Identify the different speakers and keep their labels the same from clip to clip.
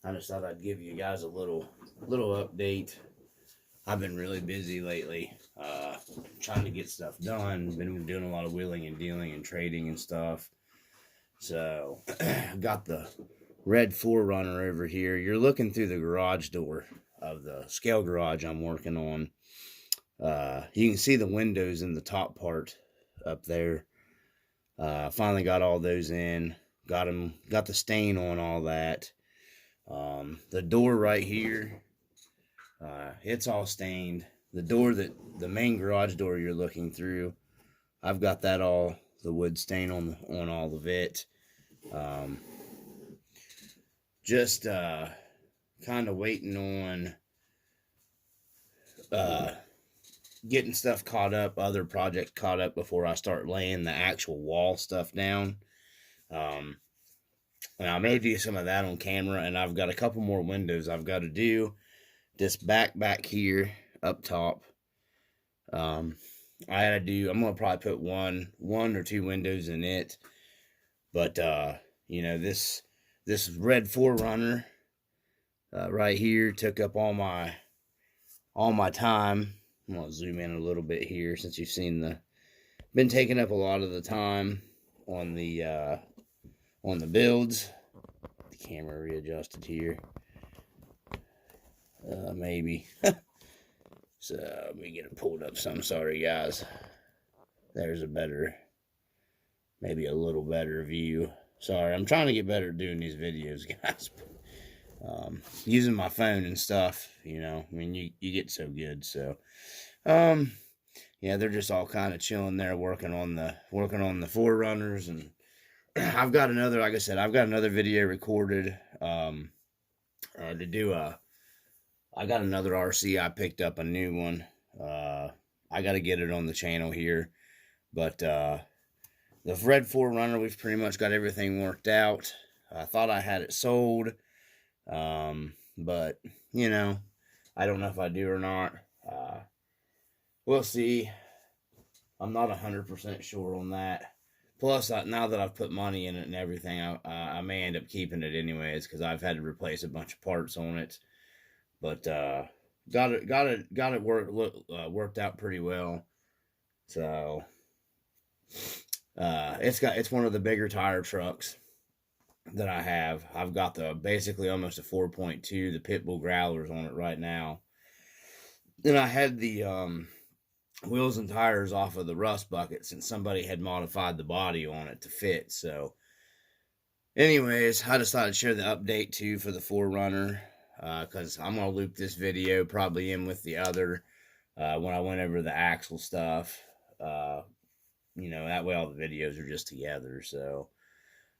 Speaker 1: I just thought I'd give you guys a little update. I've been really busy lately, trying to get stuff done. Been doing a lot of wheeling and dealing and trading and stuff. So, got the red 4Runner over here. You're looking through the garage door of the scale garage I'm working on. You can see the windows in the top part up there. Finally got all those in. Got the stain on all that. The door right here, it's all stained. The main garage door you're looking through, I've got that all, the wood stain on all of it. Just kind of waiting on getting stuff caught up, other projects caught up before I start laying the actual wall stuff down. And I may do some of that on camera, and I've got a couple more windows I've got to do. This back here up top. I had to do, I'm going to probably put one or two windows in it. But, you know, this red 4Runner right here took up all my time. I'm going to zoom in a little bit here since you've seen been taking up a lot of the time on the builds. The camera readjusted here. Maybe. So let me get it pulled up some. Sorry guys. There's maybe a little better view. Sorry, I'm trying to get better at doing these videos, guys. Using my phone and stuff, you know, I mean, you get so good. So, yeah, they're just all kind of chilling there, working on the 4Runners, and I've got another, like I said, I've got another video recorded, to do I got another RC. I picked up a new one. I got to get it on the channel here, but, the red 4Runner, we've pretty much got everything worked out. I thought I had it sold, but, you know, I don't know if I do or not. We'll see. I'm not 100% sure on that. Plus, now that I've put money in it and everything, I may end up keeping it anyways, because I've had to replace a bunch of parts on it. But got it worked out pretty well. So it's one of the bigger tire trucks that I have. I've got basically almost a 4.2, the Pitbull Growlers on it right now. Then I had the wheels and tires off of the Rust Bucket since somebody had modified the body on it to fit. So anyways, I decided to share the update too for the 4Runner, because I'm going to loop this video probably in with the other when I went over the axle stuff. You know, that way all the videos are just together. So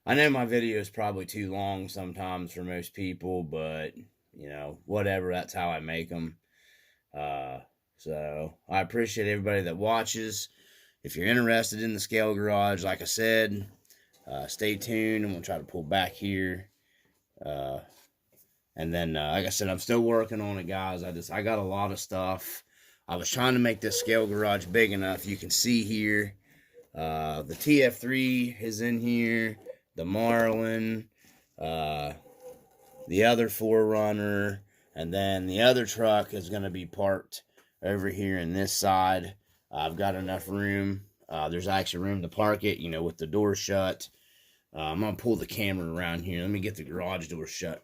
Speaker 1: I know my video is probably too long sometimes for most people, but, you know, whatever, that's how I make them. So I appreciate everybody that watches. If you're interested in the scale garage, like I said, stay tuned. I'm going to try to pull back here. And then, like I said, I'm still working on it, guys. I got a lot of stuff. I was trying to make this scale garage big enough. You can see here, the TF3 is in here, the Marlin, the other 4Runner, and then the other truck is going to be parked over here in this side. I've got enough room. There's actually room to park it, you know, with the door shut. I'm going to pull the camera around here. Let me get the garage door shut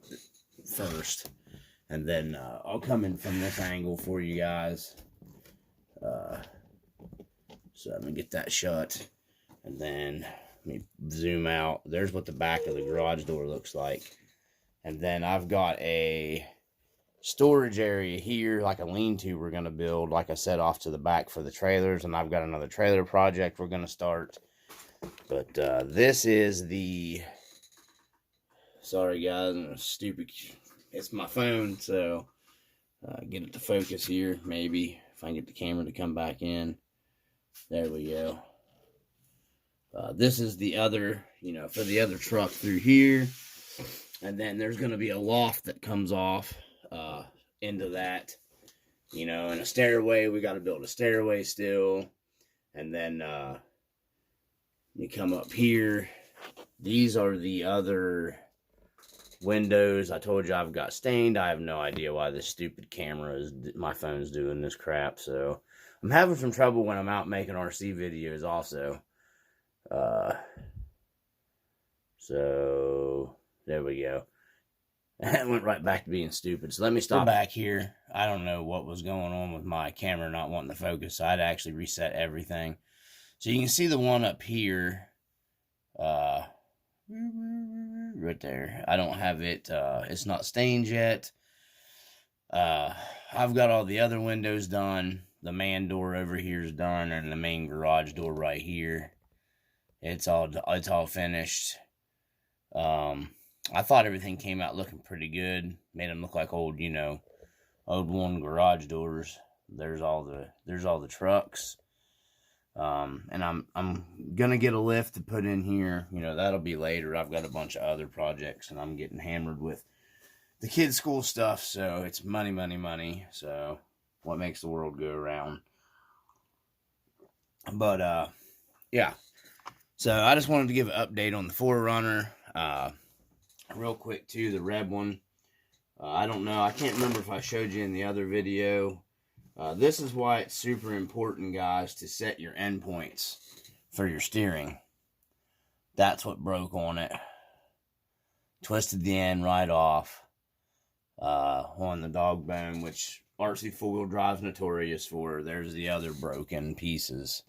Speaker 1: first, and then I'll come in from this angle for you guys. So let me get that shut, and then let me zoom out. There's what the back of the garage door looks like. And then I've got a storage area here, like a lean-to we're going to build, like I said, off to the back for the trailers. And I've got another trailer project we're going to start. But this is the... Sorry, guys, I'm stupid. It's my phone, so get it to focus here, maybe. If I can get the camera to come back in. There we go. This is the other, you know, for the other truck through here. And then there's going to be a loft that comes off into that, you know, and a stairway. We got to build a stairway still. And then you come up here. These are the other windows, I told you I've got stained. I have no idea why this stupid camera is, my phone's doing this crap. So I'm having some trouble when I'm out making RC videos also. So there we go. It went right back to being stupid. So let me stop back here. I don't know what was going on with my camera not wanting to focus. So I had to actually reset everything. So you can see the one up here. Right there. I don't have it. It's not stained yet. I've got all the other windows done. The man door over here is done, and the main garage door right here. It's all finished. I thought everything came out looking pretty good. Made them look like old, old worn garage doors. There's all the trucks. And I'm gonna get a lift to put in here. That'll be later. I've got a bunch of other projects, and I'm getting hammered with the kids' school stuff. So it's money, money, money. So what makes the world go around? But yeah. So I just wanted to give an update on the 4Runner. Real quick too, the red one. I don't know. I can't remember if I showed you in the other video. This is why it's super important, guys, to set your endpoints for your steering. That's what broke on it. Twisted the end right off on the dog bone, which RC 4-wheel drive's notorious for. There's the other broken pieces.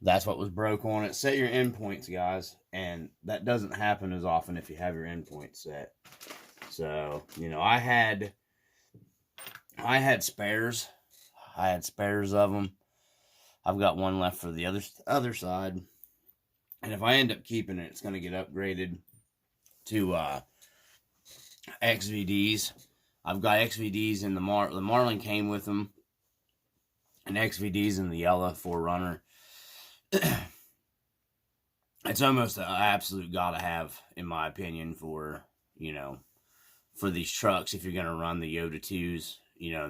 Speaker 1: That's what was broke on it. Set your endpoints, guys, and that doesn't happen as often if you have your endpoints set. So, I had spares. I had spares of them. I've got one left for the other side. And if I end up keeping it, it's going to get upgraded to XVDs. I've got XVDs in the Marlin came with them. And XVDs in the yellow 4Runner. It's almost an absolute gotta have, in my opinion, for these trucks. If you're going to run the Yoda 2s,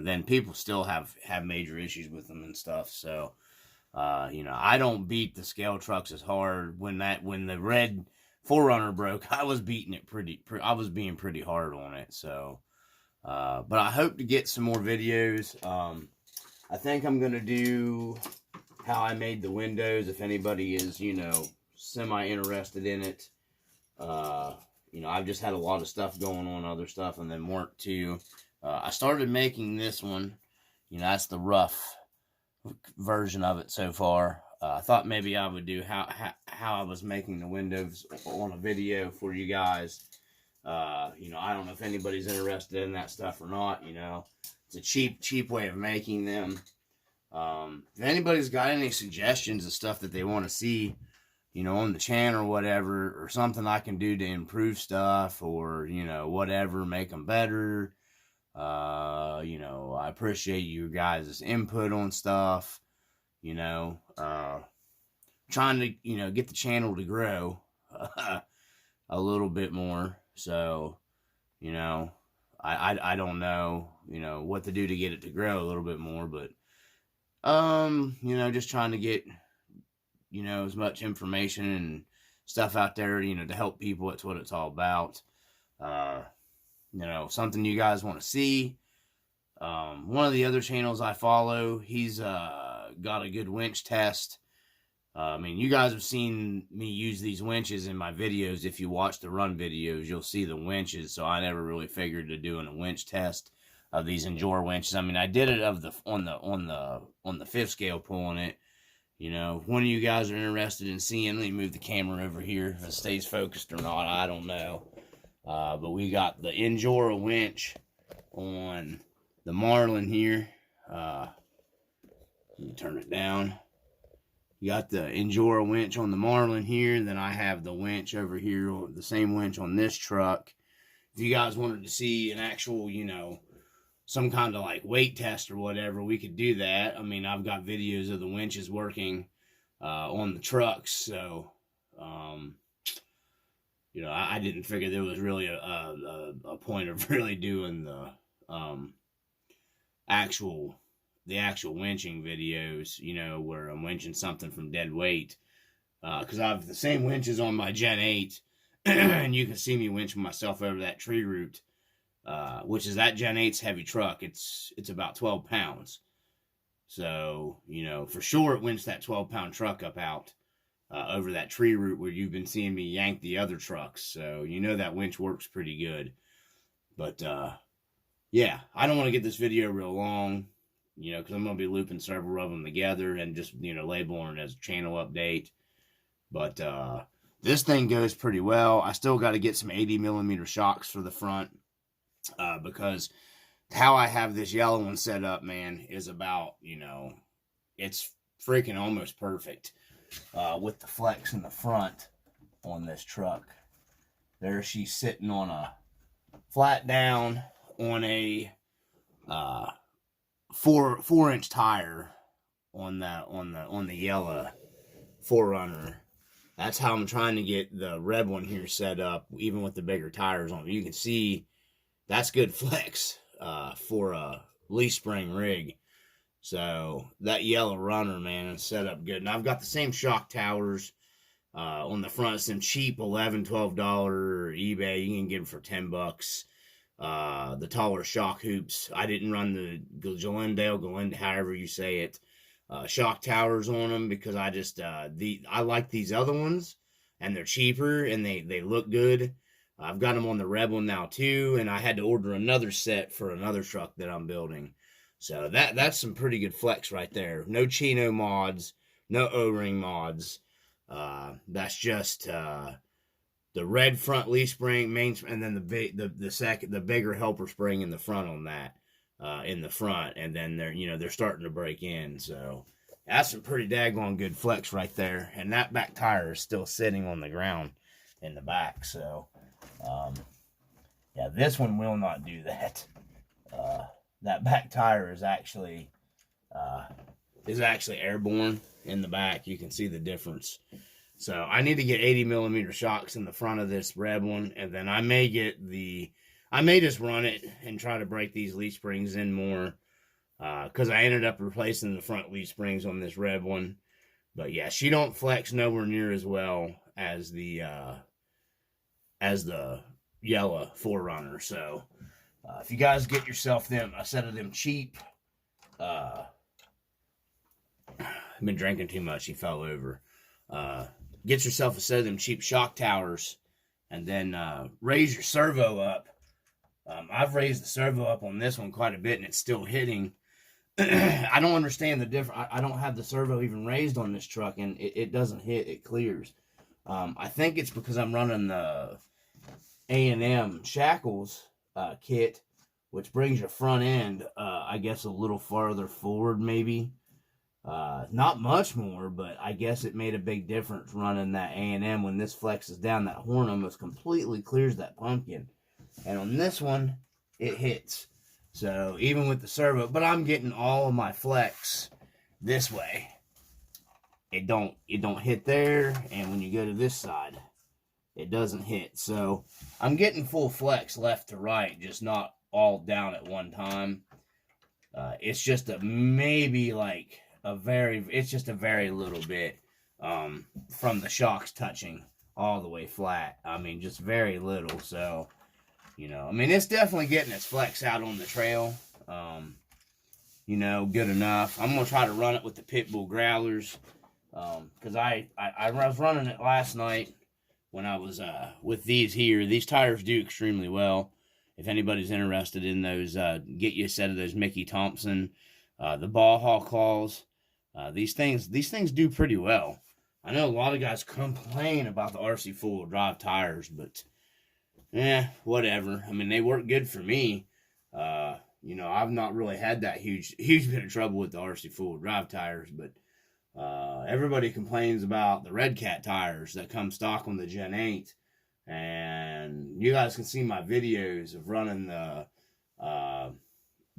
Speaker 1: then people still have major issues with them and stuff. So, I don't beat the scale trucks as hard. When the red 4Runner broke, I was beating it I was being pretty hard on it. So, but I hope to get some more videos. I think I'm going to do how I made the windows, if anybody is, semi-interested in it. I've just had a lot of stuff going on, other stuff, and then work too. I started making this one. That's the rough version of it so far. I thought maybe I would do how I was making the windows on a video for you guys. I don't know if anybody's interested in that stuff or not. It's a cheap way of making them. If anybody's got any suggestions of stuff that they want to see, on the channel or whatever, or something I can do to improve stuff, or, whatever, make them better. I appreciate you guys' input on stuff, trying to, get the channel to grow a little bit more. So, I don't know, what to do to get it to grow a little bit more, but, just trying to get, as much information and stuff out there, to help people. That's what it's all about. Something you guys want to see. One of the other channels I follow, he's got a good winch test. You guys have seen me use these winches in my videos. If you watch the run videos, you'll see the winches. So I never really figured to doing a winch test of these Endure winches. I did it on the fifth scale pulling it. If one of you guys are interested in seeing, let me move the camera over here. If it stays focused or not, I don't know. But we got the Endure winch on the Marlin here. Let me turn it down. You got the Endure winch on the Marlin here. And then I have the winch over here, the same winch on this truck. If you guys wanted to see an actual, some kind of like weight test or whatever, we could do that. I've got videos of the winches working on the trucks. So, I didn't figure there was really a point of really doing the actual winching videos, where I'm winching something from dead weight. Because I have the same winches on my Gen 8 and you can see me winching myself over that tree root, which is that Gen 8's heavy truck. It's about 12 pounds. So, you know, for sure it winched that 12-pound truck up out over that tree root where you've been seeing me yank the other trucks. So, you know that winch works pretty good. But, yeah, I don't want to get this video real long, you know, because I'm going to be looping several of them together and just, you know, labeling it as a channel update. But, this thing goes pretty well. I still got to get some 80mm shocks for the front because how I have this yellow one set up, man, is about, you know, it's freaking almost perfect with the flex in the front on this truck. There she's sitting on a flat down on a 4-inch tire on the yellow 4Runner. That's how I'm trying to get the red one here set up, even with the bigger tires on it. You can see that's good flex for a leaf spring rig. So that yellow runner, man, is set up good. And I've got the same shock towers on the front. Some cheap $11, $12 eBay. You can get them for $10. The taller shock hoops. I didn't run the Glendale, however you say it, shock towers on them because I just I like these other ones and they're cheaper and they look good. I've got them on the Red one now too, and I had to order another set for another truck that I'm building. So that's some pretty good flex right there. No Chino mods, no O-ring mods. That's just the red front leaf spring, main, and then the bigger helper spring in the front on that, in the front, and then they're starting to break in. So that's some pretty daggone good flex right there. And that back tire is still sitting on the ground in the back. So yeah, this one will not do that. That back tire is actually airborne in the back. You can see the difference. So I need to get 80mm shocks in the front of this red one, and then I may just run it and try to break these leaf springs in more, because I ended up replacing the front leaf springs on this red one. But yeah, she don't flex nowhere near as well as the yellow 4Runner. So if you guys get yourself a set of them cheap, I've been drinking too much. He fell over. Get yourself a set of them cheap shock towers, and then raise your servo up. I've raised the servo up on this one quite a bit, and it's still hitting. I don't understand the difference. I don't have the servo even raised on this truck, and it doesn't hit. It clears. I think it's because I'm running the A&M Shackles kit, which brings your front end, I guess, a little farther forward, maybe. Not much more, but I guess it made a big difference running that A&M. When this flexes down, that horn almost completely clears that pumpkin. And on this one, it hits. So even with the servo, but I'm getting all of my flex this way. It don't hit there, and when you go to this side, it doesn't hit. So I'm getting full flex left to right, just not all down at one time. It's just it's just a very little bit from the shocks touching all the way flat. I mean, just very little. So, I mean, it's definitely getting its flex out on the trail. Good enough. I'm going to try to run it with the Pitbull Growlers. Because I was running it last night when I was with these here. These tires do extremely well. If anybody's interested in those, get you a set of those Mickey Thompson, the ball hawk claws. These things do pretty well. I know a lot of guys complain about the RC four-wheel drive tires, but whatever. I mean, they work good for me. I've not really had that huge bit of trouble with the RC four-wheel drive tires, but everybody complains about the Red Cat tires that come stock on the Gen 8. And you guys can see my videos of running the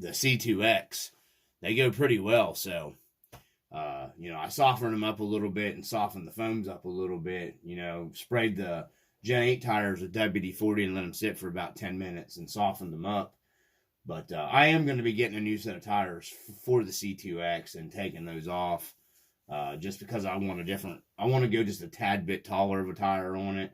Speaker 1: C2X. They go pretty well. So, I softened them up a little bit and softened the foams up a little bit. Sprayed the Gen 8 tires with WD-40 and let them sit for about 10 minutes and softened them up. But I am going to be getting a new set of tires for the C2X and taking those off. Just because I want to go just a tad bit taller of a tire on it.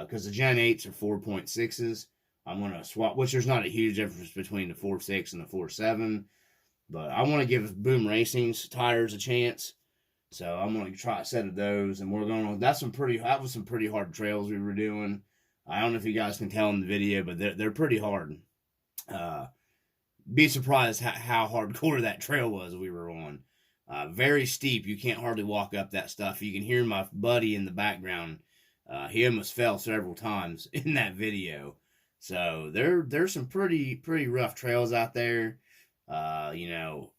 Speaker 1: because the Gen 8s are 4.6s. I'm going to swap, which there's not a huge difference between the 4.6 and the 4.7. But I want to give Boom Racing's tires a chance. So I'm going to try a set of those. And we're going to, that was some pretty hard trails we were doing. I don't know if you guys can tell in the video, but they're pretty hard. Be surprised how hardcore that trail was we were on. Very steep. You can't hardly walk up that stuff. You can hear my buddy in the background. He almost fell several times in that video. So there's some pretty rough trails out there. You know,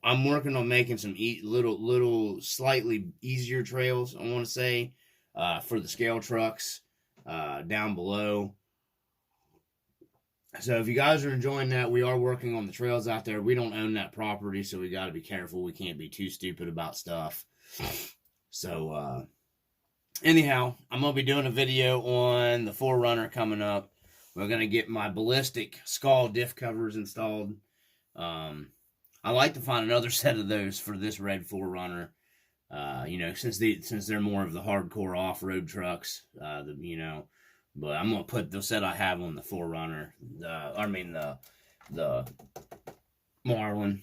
Speaker 1: I'm working on making some little slightly easier trails, I want to say, for the scale trucks down below. So if you guys are enjoying that, we are working on the trails out there. We don't own that property, so we got to be careful. We can't be too stupid about stuff. So anyhow, I'm going to be doing a video on the 4Runner coming up. We're going to get my ballistic skull diff covers installed. I like to find another set of those for this red 4Runner. You know, since they're more of the hardcore off-road trucks, you know. But I'm going to put the set I have on the 4Runner. The Marlin.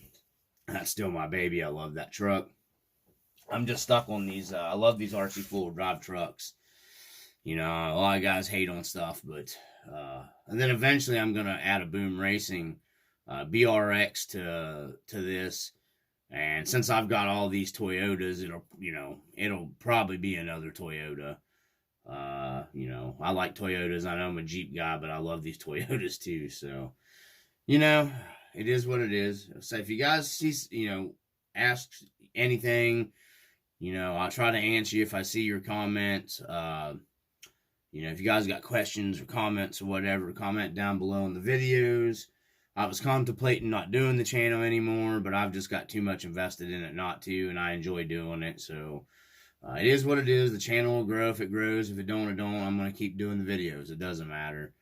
Speaker 1: That's still my baby. I love that truck. I'm just stuck on these. I love these RC four-wheel drive trucks. You know, a lot of guys hate on stuff, but and then eventually I'm going to add a Boom Racing BRX to this. And since I've got all these Toyotas, it'll probably be another Toyota. You know, I like Toyotas. I know I'm a Jeep guy, but I love these Toyotas too. So, you know, it is what it is. So if you guys see, you know, ask anything, you know, I'll try to answer you if I see your comments. You know, if you guys got questions or comments or whatever, comment down below in the videos. I was contemplating not doing the channel anymore, but I've just got too much invested in it not to, and I enjoy doing it. So it is what it is. The channel will grow if it grows. If it don't, it don't. I'm going to keep doing the videos. It doesn't matter.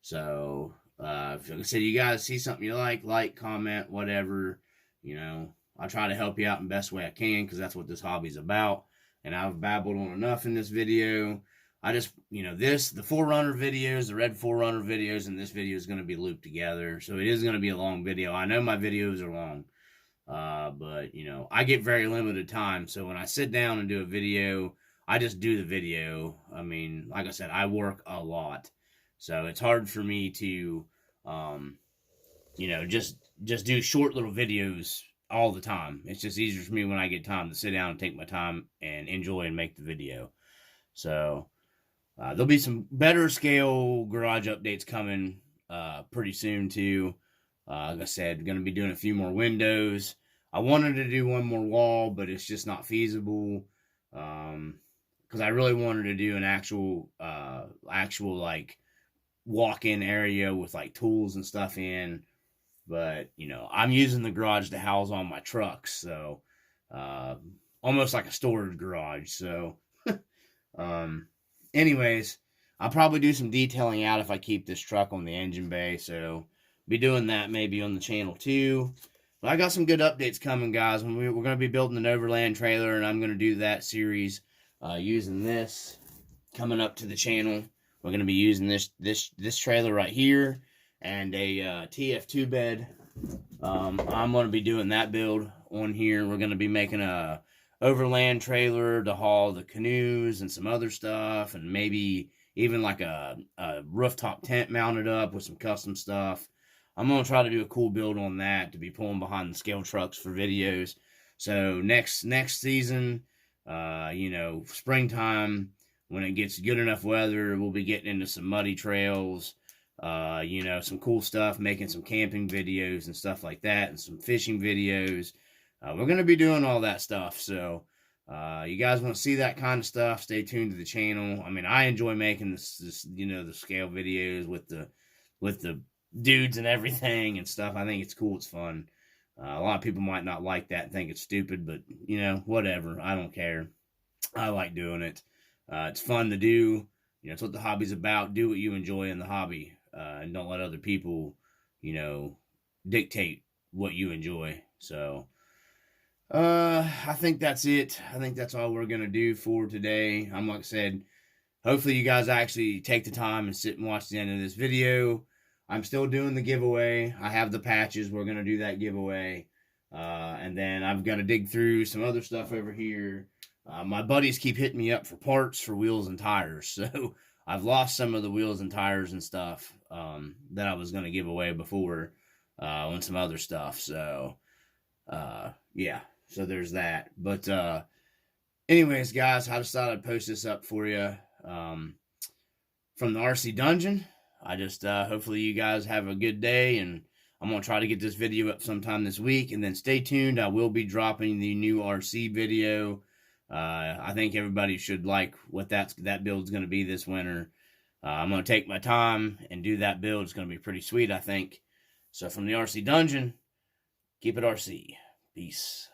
Speaker 1: So if, like I said, you guys see something you like, comment, whatever. You know, I'll try to help you out in the best way I can because that's what this hobby's about. And I've babbled on enough in this video. I just, you know, the 4Runner videos, the red 4Runner videos, and this video is going to be looped together. So it is going to be a long video. I know my videos are long. But, you know, I get very limited time. So when I sit down and do a video, I just do the video. I mean, like I said, I work a lot. So it's hard for me to, you know, just do short little videos all the time. It's just easier for me when I get time to sit down and take my time and enjoy and make the video. So there'll be some better scale garage updates coming pretty soon too. Like I said, going to be doing a few more windows. I wanted to do one more wall, but it's just not feasible. Because I really wanted to do an actual like walk-in area with like tools and stuff in. But, you know, I'm using the garage to house all my trucks. So, almost like a storage garage. So, anyways, I'll probably do some detailing out if I keep this truck on the engine bay. So, be doing that maybe on the channel too. But I got some good updates coming, guys. We're going to be building an overland trailer, and I'm going to do that series using this coming up to the channel. We're going to be using this trailer right here and a TF2 bed. I'm going to be doing that build on here. We're going to be making a overland trailer to haul the canoes and some other stuff, and maybe even like a rooftop tent mounted up with some custom stuff. I'm going to try to do a cool build on that to be pulling behind the scale trucks for videos. So next season, you know, springtime, when it gets good enough weather, we'll be getting into some muddy trails, you know, some cool stuff, making some camping videos and stuff like that, and some fishing videos. We're going to be doing all that stuff. So you guys want to see that kind of stuff, stay tuned to the channel. I mean, I enjoy making this you know, the scale videos with the dudes and everything and stuff. I think it's cool. It's fun. A lot of people might not like that and think it's stupid, but, you know, whatever. I don't care. I like doing it. It's fun to do. You know, it's what the hobby's about. Do what you enjoy in the hobby, and don't let other people, you know, dictate what you enjoy. So, I think that's it. I think that's all we're going to do for today. Like I said, hopefully you guys actually take the time and sit and watch the end of this video. I'm still doing the giveaway. I have the patches. We're going to do that giveaway. And then I'm going to dig through some other stuff over here. My buddies keep hitting me up for parts for wheels and tires. So I've lost some of the wheels and tires and stuff that I was going to give away before on some other stuff. So, yeah. So there's that. But anyways, guys, I just thought I'd post this up for you from the RC Dungeon. I just hopefully you guys have a good day, and I'm going to try to get this video up sometime this week. And then stay tuned. I will be dropping the new RC video. I think everybody should like what that build's going to be this winter. I'm going to take my time and do that build. It's going to be pretty sweet, I think. So from the RC Dungeon, keep it RC. Peace.